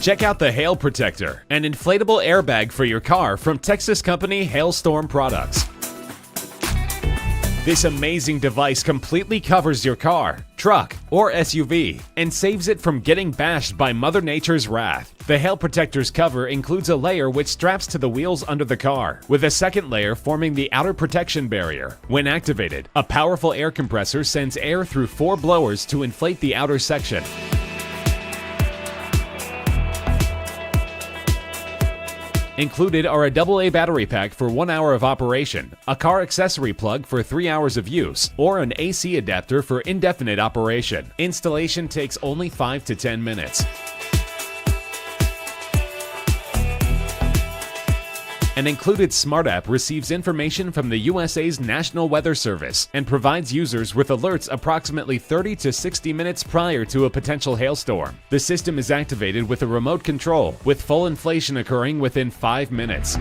Check out the Hail Protector, an inflatable airbag for your car from Texas company Hailstorm Products. This amazing device completely covers your car, truck, or SUV and saves it from getting bashed by Mother Nature's wrath. The Hail Protector's cover includes a layer which straps to the wheels under the car, with a second layer forming the outer protection barrier. When activated, a powerful air compressor sends air through 4 blowers to inflate the outer section. Included are a AA battery pack for 1 hour of operation, a car accessory plug for 3 hours of use, or an AC adapter for indefinite operation. Installation takes only 5 to 10 minutes. An included smart app receives information from the USA's National Weather Service and provides users with alerts approximately 30 to 60 minutes prior to a potential hailstorm. The system is activated with a remote control, with full inflation occurring within 5 minutes.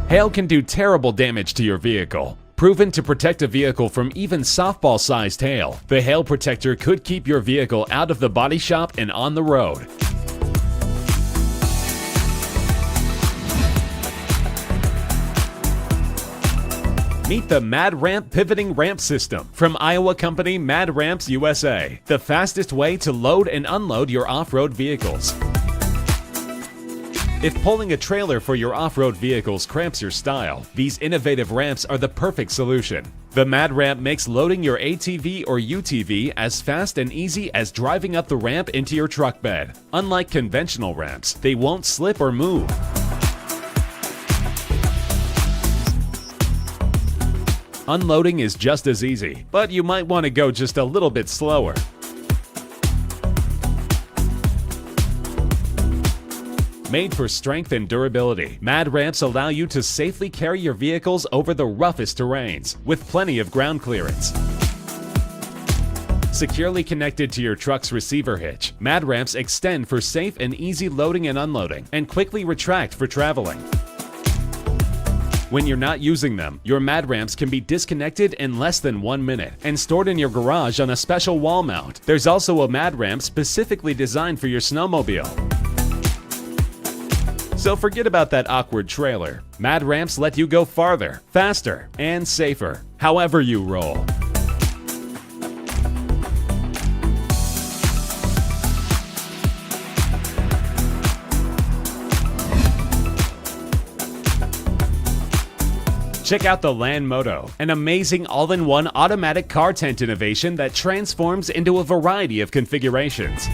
Hail can do terrible damage to your vehicle. Proven to protect a vehicle from even softball-sized hail, the Hail Protector could keep your vehicle out of the body shop and on the road. Meet the Mad Ramp Pivoting Ramp System from Iowa company Mad Ramps USA, the fastest way to load and unload your off-road vehicles. If pulling a trailer for your off-road vehicles cramps your style, these innovative ramps are the perfect solution. The Mad Ramp makes loading your ATV or UTV as fast and easy as driving up the ramp into your truck bed. Unlike conventional ramps, they won't slip or move. Unloading is just as easy, but you might want to go just a little bit slower. Made for strength and durability, Mad Ramps allow you to safely carry your vehicles over the roughest terrains, with plenty of ground clearance. Securely connected to your truck's receiver hitch, Mad Ramps extend for safe and easy loading and unloading, and quickly retract for traveling. When you're not using them, your Mad Ramps can be disconnected in less than 1 minute and stored in your garage on a special wall mount. There's also a Mad Ramp specifically designed for your snowmobile. So forget about that awkward trailer. Mad Ramps let you go farther, faster, and safer, however you roll. Check out the Land Moto, an amazing all-in-one automatic car tent innovation that transforms into a variety of configurations.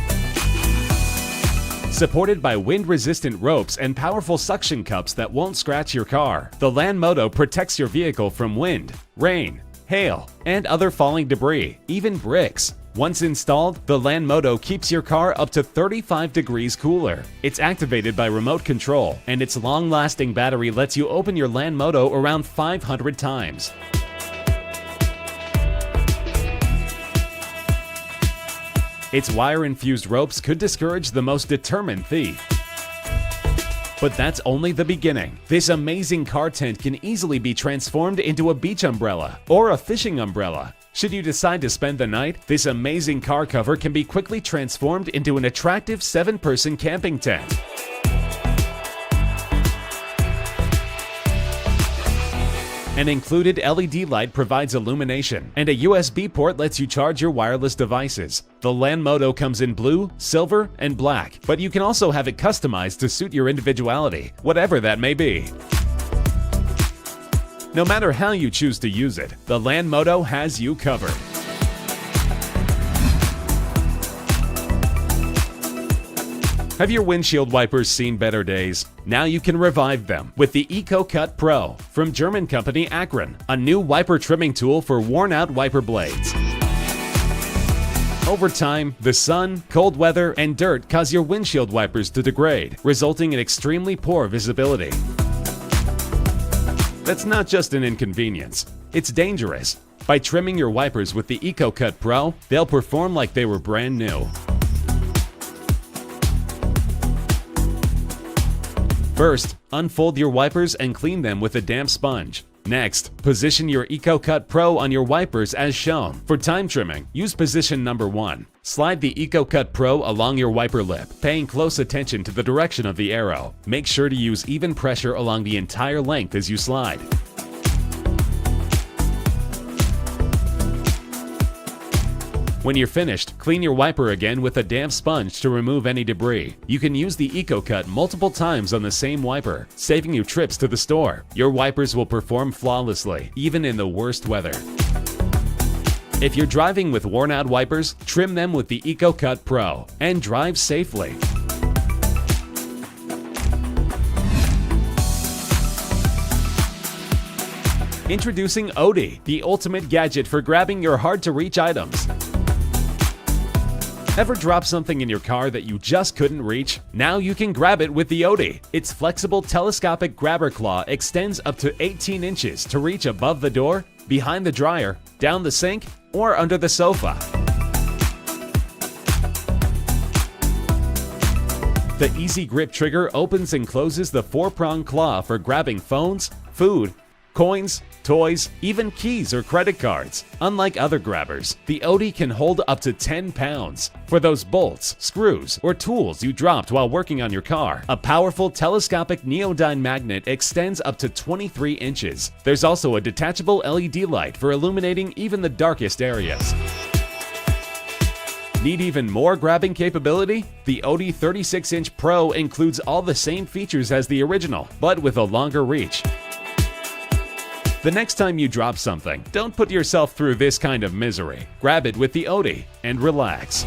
Supported by wind-resistant ropes and powerful suction cups that won't scratch your car, the Land Moto protects your vehicle from wind, rain, hail, and other falling debris, even bricks. Once installed, the Land Moto keeps your car up to 35 degrees cooler. It's activated by remote control, and its long-lasting battery lets you open your Land Moto around 500 times. Its wire-infused ropes could discourage the most determined thief. But that's only the beginning. This amazing car tent can easily be transformed into a beach umbrella or a fishing umbrella. Should you decide to spend the night, this amazing car cover can be quickly transformed into an attractive 7-person camping tent. An included LED light provides illumination, and a USB port lets you charge your wireless devices. The Land Moto comes in blue, silver, and black, but you can also have it customized to suit your individuality, whatever that may be. No matter how you choose to use it, the Land Moto has you covered. Have your windshield wipers seen better days? Now you can revive them with the EcoCut Pro from German company Akron, a new wiper trimming tool for worn-out wiper blades. Over time, the sun, cold weather, and dirt cause your windshield wipers to degrade, resulting in extremely poor visibility. That's not just an inconvenience, it's dangerous. By trimming your wipers with the EcoCut Pro, they'll perform like they were brand new. First, unfold your wipers and clean them with a damp sponge. Next, position your EcoCut Pro on your wipers as shown. For time trimming, use position number 1. Slide the EcoCut Pro along your wiper lip, paying close attention to the direction of the arrow. Make sure to use even pressure along the entire length as you slide. When you're finished, clean your wiper again with a damp sponge to remove any debris. You can use the EcoCut multiple times on the same wiper, saving you trips to the store. Your wipers will perform flawlessly, even in the worst weather. If you're driving with worn-out wipers, trim them with the EcoCut Pro and drive safely. Introducing Odie, the ultimate gadget for grabbing your hard-to-reach items. Ever drop something in your car that you just couldn't reach? Now you can grab it with the Odie. Its flexible telescopic grabber claw extends up to 18 inches to reach above the door, behind the dryer, down the sink, or under the sofa. The Easy Grip trigger opens and closes the 4-prong claw for grabbing phones, food, coins, toys, even keys or credit cards. Unlike other grabbers, the Odie can hold up to 10 pounds. For those bolts, screws, or tools you dropped while working on your car, a powerful telescopic neodyne magnet extends up to 23 inches. There's also a detachable LED light for illuminating even the darkest areas. Need even more grabbing capability? The Odie 36-inch Pro includes all the same features as the original, but with a longer reach. The next time you drop something, don't put yourself through this kind of misery. Grab it with the Odie and relax.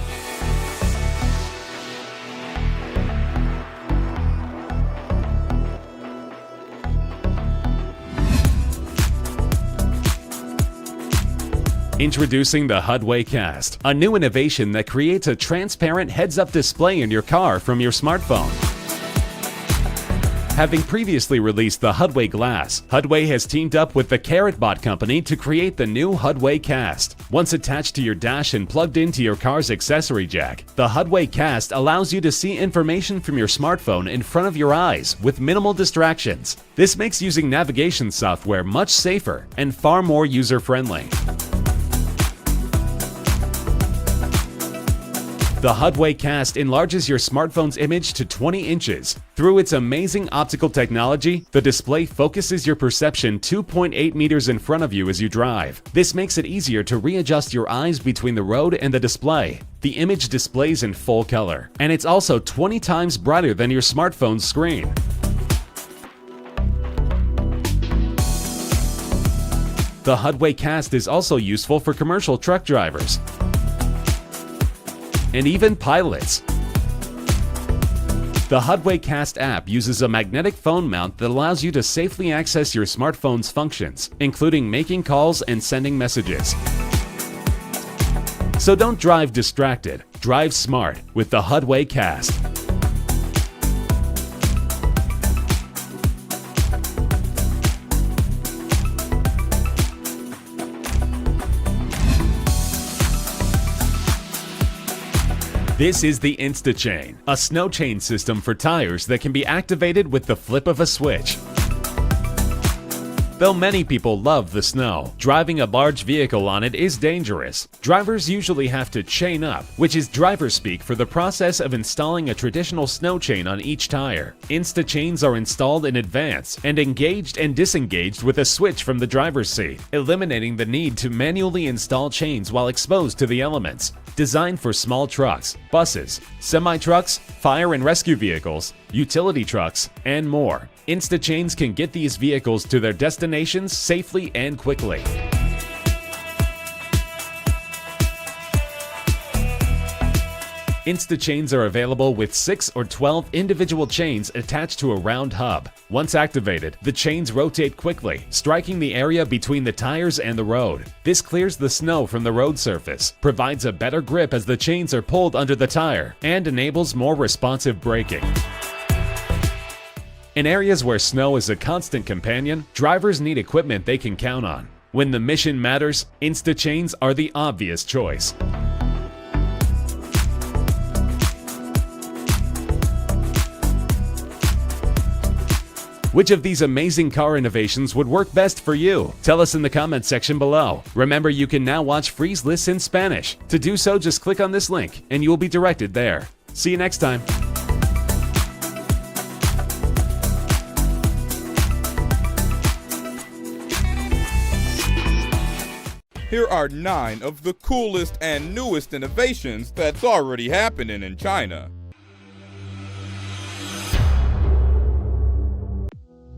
Introducing the HUDway Cast, a new innovation that creates a transparent heads-up display in your car from your smartphone. Having previously released the HUDway Glass, HUDway has teamed up with the CarrotBot company to create the new HUDway Cast. Once attached to your dash and plugged into your car's accessory jack, the HUDway Cast allows you to see information from your smartphone in front of your eyes with minimal distractions. This makes using navigation software much safer and far more user-friendly. The HUDway Cast enlarges your smartphone's image to 20 inches. Through its amazing optical technology, the display focuses your perception 2.8 meters in front of you as you drive. This makes it easier to readjust your eyes between the road and the display. The image displays in full color, and it's also 20 times brighter than your smartphone's screen. The HUDway Cast is also useful for commercial truck drivers and even pilots. The HUDway Cast app uses a magnetic phone mount that allows you to safely access your smartphone's functions, including making calls and sending messages. So don't drive distracted, drive smart with the HUDway Cast. This is the InstaChain, a snow chain system for tires that can be activated with the flip of a switch. Though many people love the snow, driving a large vehicle on it is dangerous. Drivers usually have to chain up, which is driver speak for the process of installing a traditional snow chain on each tire. InstaChains are installed in advance and engaged and disengaged with a switch from the driver's seat, eliminating the need to manually install chains while exposed to the elements. Designed for small trucks, buses, semi-trucks, fire and rescue vehicles, utility trucks, and more, InstaChains can get these vehicles to their destinations safely and quickly. InstaChains are available with 6 or 12 individual chains attached to a round hub. Once activated, the chains rotate quickly, striking the area between the tires and the road. This clears the snow from the road surface, provides a better grip as the chains are pulled under the tire, and enables more responsive braking. In areas where snow is a constant companion, drivers need equipment they can count on. When the mission matters, InstaChains are the obvious choice. Which of these amazing car innovations would work best for you? Tell us in the comments section below. Remember, you can now watch Freeze lists in Spanish. To do so, just click on this link and you will be directed there. See you next time. Here are 9 of the coolest and newest innovations that's already happening in China.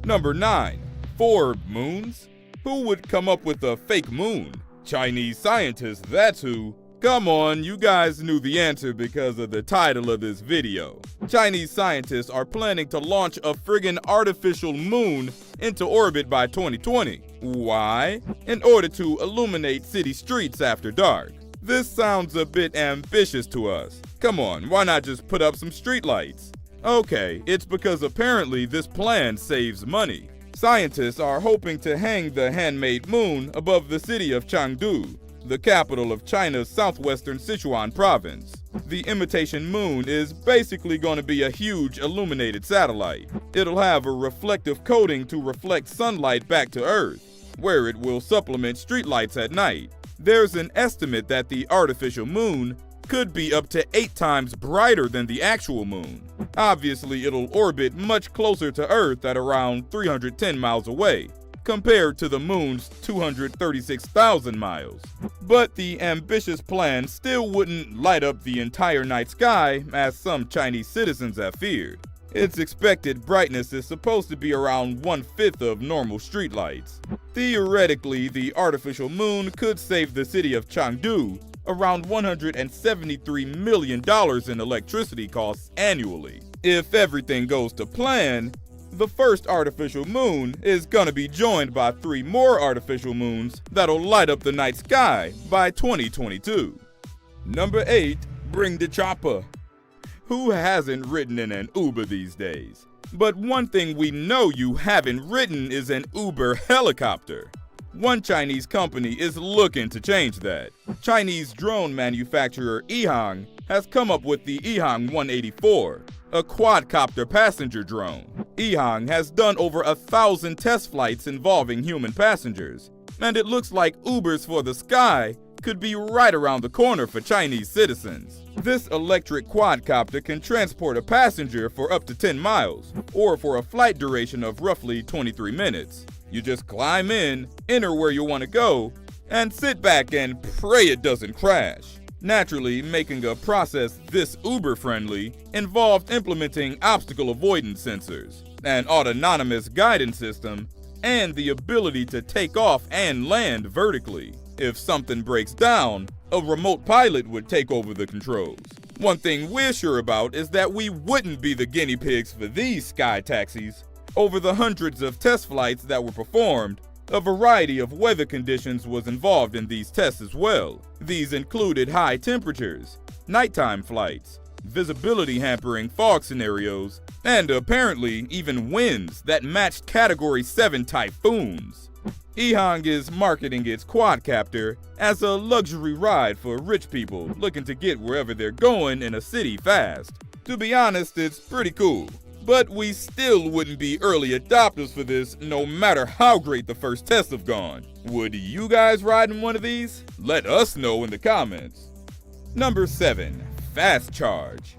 Number 9. 4 moons? Who would come up with a fake moon? Chinese scientists, that's who. Come on, you guys knew the answer because of the title of this video. Chinese scientists are planning to launch a friggin' artificial moon into orbit by 2020. Why? In order to illuminate city streets after dark. This sounds a bit ambitious to us. Come on, why not just put up some streetlights? Okay, it's because apparently this plan saves money. Scientists are hoping to hang the handmade moon above the city of Chengdu, the capital of China's southwestern Sichuan province. The imitation moon is basically going to be a huge illuminated satellite. It'll have a reflective coating to reflect sunlight back to Earth, where it will supplement streetlights at night. There's an estimate that the artificial moon could be up to 8 times brighter than the actual moon. Obviously, it'll orbit much closer to Earth at around 310 miles away, compared to the moon's 236,000 miles. But the ambitious plan still wouldn't light up the entire night sky, as some Chinese citizens have feared. Its expected brightness is supposed to be around 1/5 of normal streetlights. Theoretically, the artificial moon could save the city of Chengdu around $173 million in electricity costs annually. If everything goes to plan, the first artificial moon is gonna be joined by 3 more artificial moons that'll light up the night sky by 2022. Number 8, bring the chopper. Who hasn't ridden in an Uber these days? But one thing we know you haven't ridden is an Uber helicopter. One Chinese company is looking to change that. Chinese drone manufacturer Ehang has come up with the Ehang 184, a quadcopter passenger drone. Ehang has done over 1,000 test flights involving human passengers, and it looks like Ubers for the sky could be right around the corner for Chinese citizens. This electric quadcopter can transport a passenger for up to 10 miles, or for a flight duration of roughly 23 minutes. You just climb in, enter where you want to go, and sit back and pray it doesn't crash. Naturally, making a process this Uber-friendly involved implementing obstacle avoidance sensors, an autonomous guidance system, and the ability to take off and land vertically. If something breaks down, a remote pilot would take over the controls. One thing we're sure about is that we wouldn't be the guinea pigs for these sky taxis. Over the hundreds of test flights that were performed, a variety of weather conditions was involved in these tests as well. These included high temperatures, nighttime flights, visibility hampering fog scenarios, and apparently even winds that matched Category 7 typhoons. Ehang is marketing its quadcopter as a luxury ride for rich people looking to get wherever they're going in a city fast. To be honest, it's pretty cool. But we still wouldn't be early adopters for this no matter how great the first tests have gone. Would you guys ride in one of these? Let us know in the comments. Number 7. Fast charge.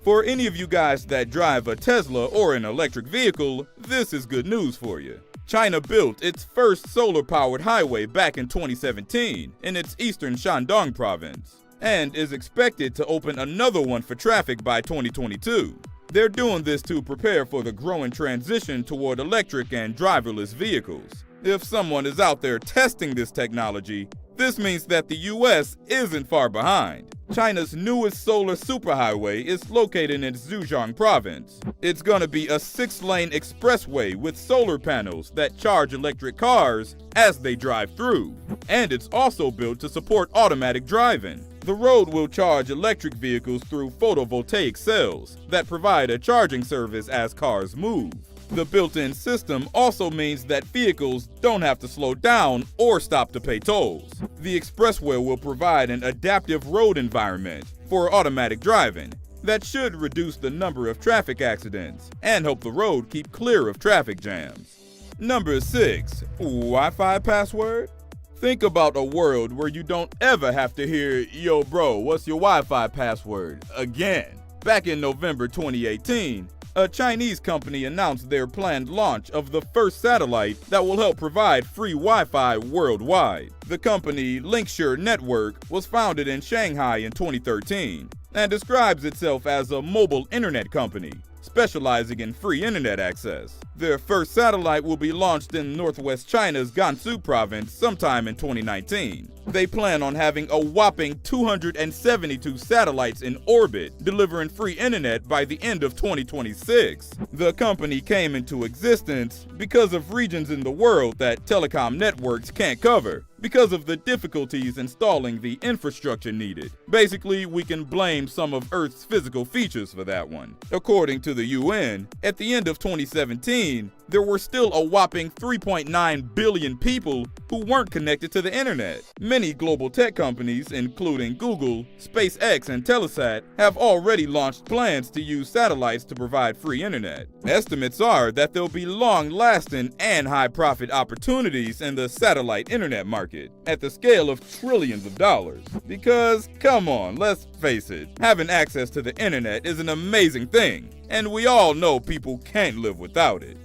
For any of you guys that drive a Tesla or an electric vehicle, this is good news for you. China built its first solar-powered highway back in 2017 in its eastern Shandong province, and is expected to open another one for traffic by 2022. They're doing this to prepare for the growing transition toward electric and driverless vehicles. If someone is out there testing this technology, this means that the US isn't far behind. China's newest solar superhighway is located in Zhejiang province. It's gonna be a 6-lane expressway with solar panels that charge electric cars as they drive through. And it's also built to support automatic driving. The road will charge electric vehicles through photovoltaic cells that provide a charging service as cars move. The built-in system also means that vehicles don't have to slow down or stop to pay tolls. The expressway will provide an adaptive road environment for automatic driving, that should reduce the number of traffic accidents and help the road keep clear of traffic jams. Number 6. Wi-Fi password? Think about a world where you don't ever have to hear, "Yo bro, what's your Wi-Fi password?" again. Back in November 2018, a Chinese company announced their planned launch of the first satellite that will help provide free Wi-Fi worldwide. The company, Linksure Network, was founded in Shanghai in 2013 and describes itself as a mobile internet company, specializing in free internet access. Their first satellite will be launched in northwest China's Gansu province sometime in 2019. They plan on having a whopping 272 satellites in orbit, delivering free internet by the end of 2026. The company came into existence because of regions in the world that telecom networks can't cover, because of the difficulties installing the infrastructure needed. Basically, we can blame some of Earth's physical features for that one. According to the UN, at the end of 2017, there were still a whopping 3.9 billion people who weren't connected to the internet. Many global tech companies, including Google, SpaceX, and Telesat, have already launched plans to use satellites to provide free internet. Estimates are that there'll be long-lasting and high-profit opportunities in the satellite internet market, at the scale of trillions of dollars. Because, come on, let's face it, having access to the internet is an amazing thing, and we all know people can't live without it.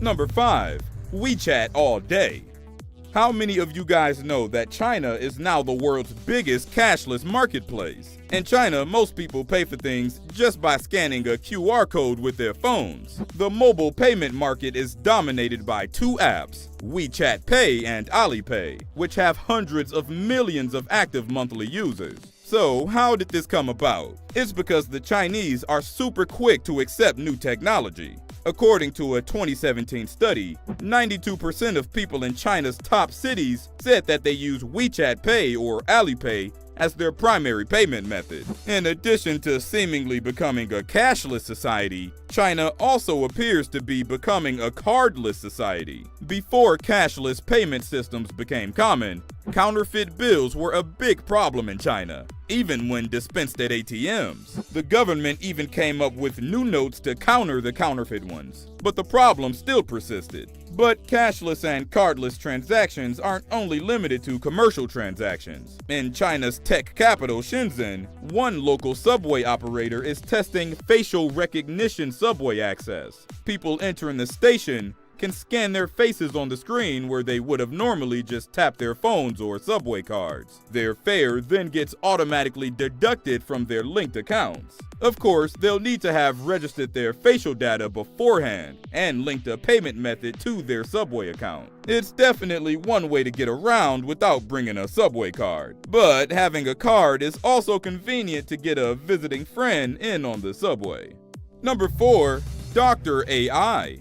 Number 5. WeChat all day. How many of you guys know that China is now the world's biggest cashless marketplace? In China, most people pay for things just by scanning a QR code with their phones. The mobile payment market is dominated by two apps, WeChat Pay and Alipay, which have hundreds of millions of active monthly users. So, how did this come about? It's because the Chinese are super quick to accept new technology. According to a 2017 study, 92% of people in China's top cities said that they use WeChat Pay or Alipay as their primary payment method. In addition to seemingly becoming a cashless society, China also appears to be becoming a cardless society. Before cashless payment systems became common, counterfeit bills were a big problem in China, even when dispensed at ATMs. The government even came up with new notes to counter the counterfeit ones, but the problem still persisted. But cashless and cardless transactions aren't only limited to commercial transactions. In China's tech capital, Shenzhen, one local subway operator is testing facial recognition subway access. People entering the station can scan their faces on the screen where they would have normally just tapped their phones or subway cards. Their fare then gets automatically deducted from their linked accounts. Of course, they'll need to have registered their facial data beforehand and linked a payment method to their subway account. It's definitely one way to get around without bringing a subway card. But having a card is also convenient to get a visiting friend in on the subway. Number 4. Doctor AI.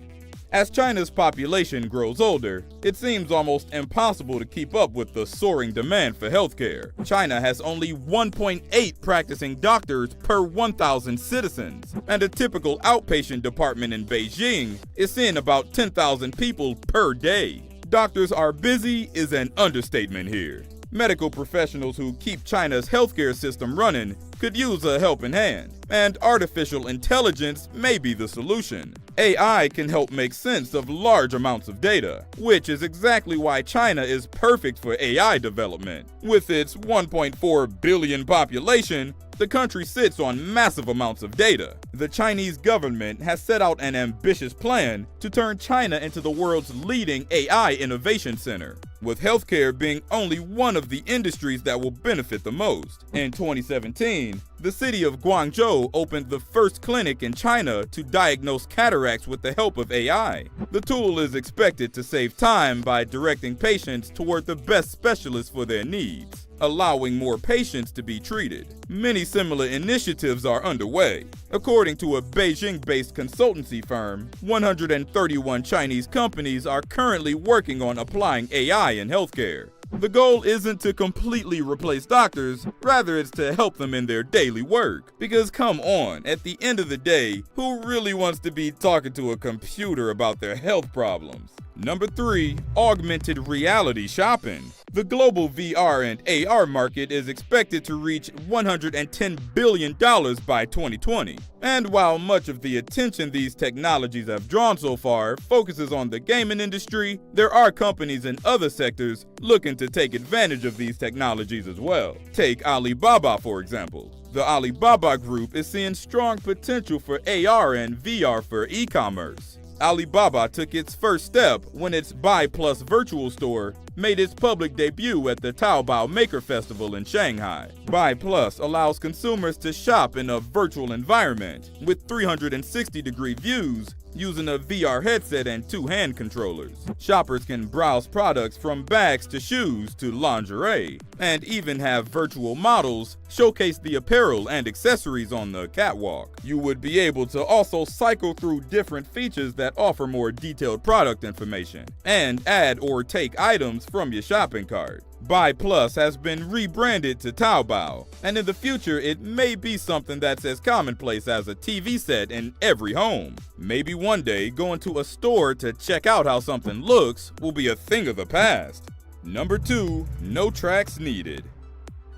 As China's population grows older, it seems almost impossible to keep up with the soaring demand for healthcare. China has only 1.8 practicing doctors per 1,000 citizens, and a typical outpatient department in Beijing is seeing about 10,000 people per day. Doctors are busy is an understatement here. Medical professionals who keep China's healthcare system running could use a helping hand, and artificial intelligence may be the solution. AI can help make sense of large amounts of data, which is exactly why China is perfect for AI development. With its 1.4 billion population, the country sits on massive amounts of data. The Chinese government has set out an ambitious plan to turn China into the world's leading AI innovation center, with healthcare being only one of the industries that will benefit the most. In 2017, the city of Guangzhou opened the first clinic in China to diagnose cataracts with the help of AI. The tool is expected to save time by directing patients toward the best specialists for their needs, allowing more patients to be treated. Many similar initiatives are underway. According to a Beijing-based consultancy firm, 131 Chinese companies are currently working on applying AI in healthcare. The goal isn't to completely replace doctors, rather it's to help them in their daily work. Because come on, at the end of the day, who really wants to be talking to a computer about their health problems? Number 3. Augmented reality shopping. The global VR and AR market is expected to reach $110 billion by 2020. And while much of the attention these technologies have drawn so far focuses on the gaming industry, there are companies in other sectors looking to take advantage of these technologies as well. Take Alibaba, for example. The Alibaba Group is seeing strong potential for AR and VR for e-commerce. Alibaba took its first step when its Buy Plus virtual store made its public debut at the Taobao Maker Festival in Shanghai. Buy Plus allows consumers to shop in a virtual environment with 360-degree views using a VR headset and 2 hand controllers. Shoppers can browse products from bags to shoes to lingerie, and even have virtual models showcase the apparel and accessories on the catwalk. You would be able to also cycle through different features that offer more detailed product information, and add or take items from your shopping cart. Buy Plus has been rebranded to Taobao, and in the future it may be something that's as commonplace as a TV set in every home. Maybe one day going to a store to check out how something looks will be a thing of the past. Number 2, no tracks needed.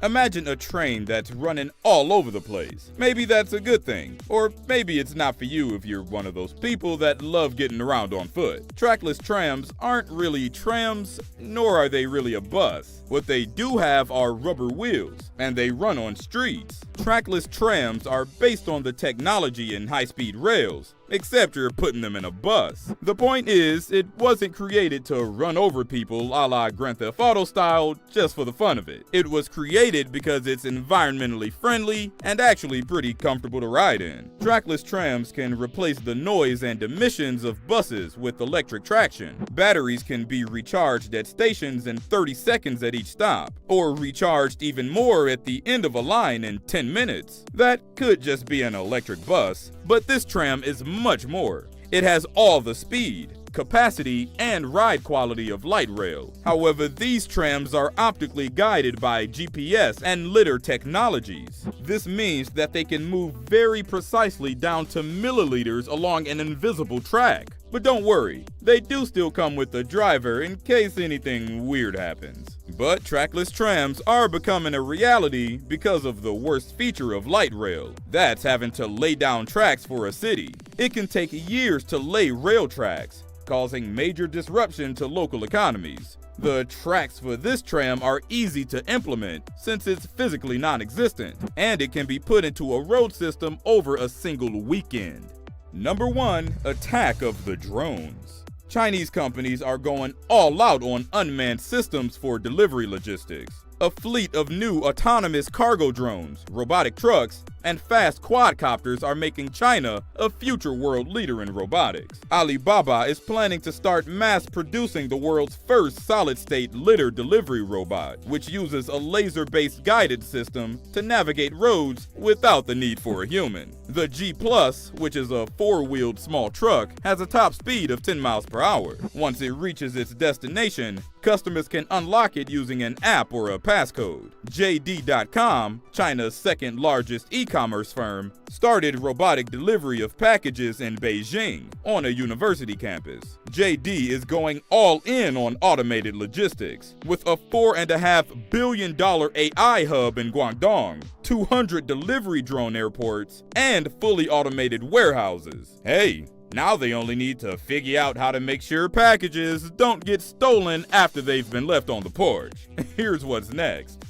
Imagine a train that's running all over the place. Maybe that's a good thing, or maybe it's not for you if you're one of those people that love getting around on foot. Trackless trams aren't really trams, nor are they really a bus. What they do have are rubber wheels, and they run on streets. Trackless trams are based on the technology in high-speed rails, except you're putting them in a bus. The point is, it wasn't created to run over people a la Grand Theft Auto style just for the fun of it. It was created because it's environmentally friendly and actually pretty comfortable to ride in. Trackless trams can replace the noise and emissions of buses with electric traction. Batteries can be recharged at stations in 30 seconds at each stop, or recharged even more at the end of a line in 10 minutes. That could just be an electric bus, but this tram is much more. It has all the speed, capacity, and ride quality of light rail. However, these trams are optically guided by GPS and lidar technologies. This means that they can move very precisely down to milliliters along an invisible track. But don't worry, they do still come with a driver in case anything weird happens. But trackless trams are becoming a reality because of the worst feature of light rail. That's having to lay down tracks for a city. It can take years to lay rail tracks, causing major disruption to local economies. The tracks for this tram are easy to implement since it's physically non-existent, and it can be put into a road system over a single weekend. Number 1, attack of the drones. Chinese companies are going all out on unmanned systems for delivery logistics. A fleet of new autonomous cargo drones, robotic trucks, and fast quadcopters are making China a future world leader in robotics. Alibaba is planning to start mass producing the world's first solid-state litter delivery robot, which uses a laser-based guided system to navigate roads without the need for a human. The G Plus, which is a 4-wheeled small truck, has a top speed of 10 miles per hour. Once it reaches its destination, customers can unlock it using an app or a passcode. JD.com, China's second largest e-commerce firm, started robotic delivery of packages in Beijing on a university campus. JD is going all in on automated logistics, with a $4.5 billion AI hub in Guangdong, 200 delivery drone airports, and fully automated warehouses. Hey, now they only need to figure out how to make sure packages don't get stolen after they've been left on the porch. Here's what's next.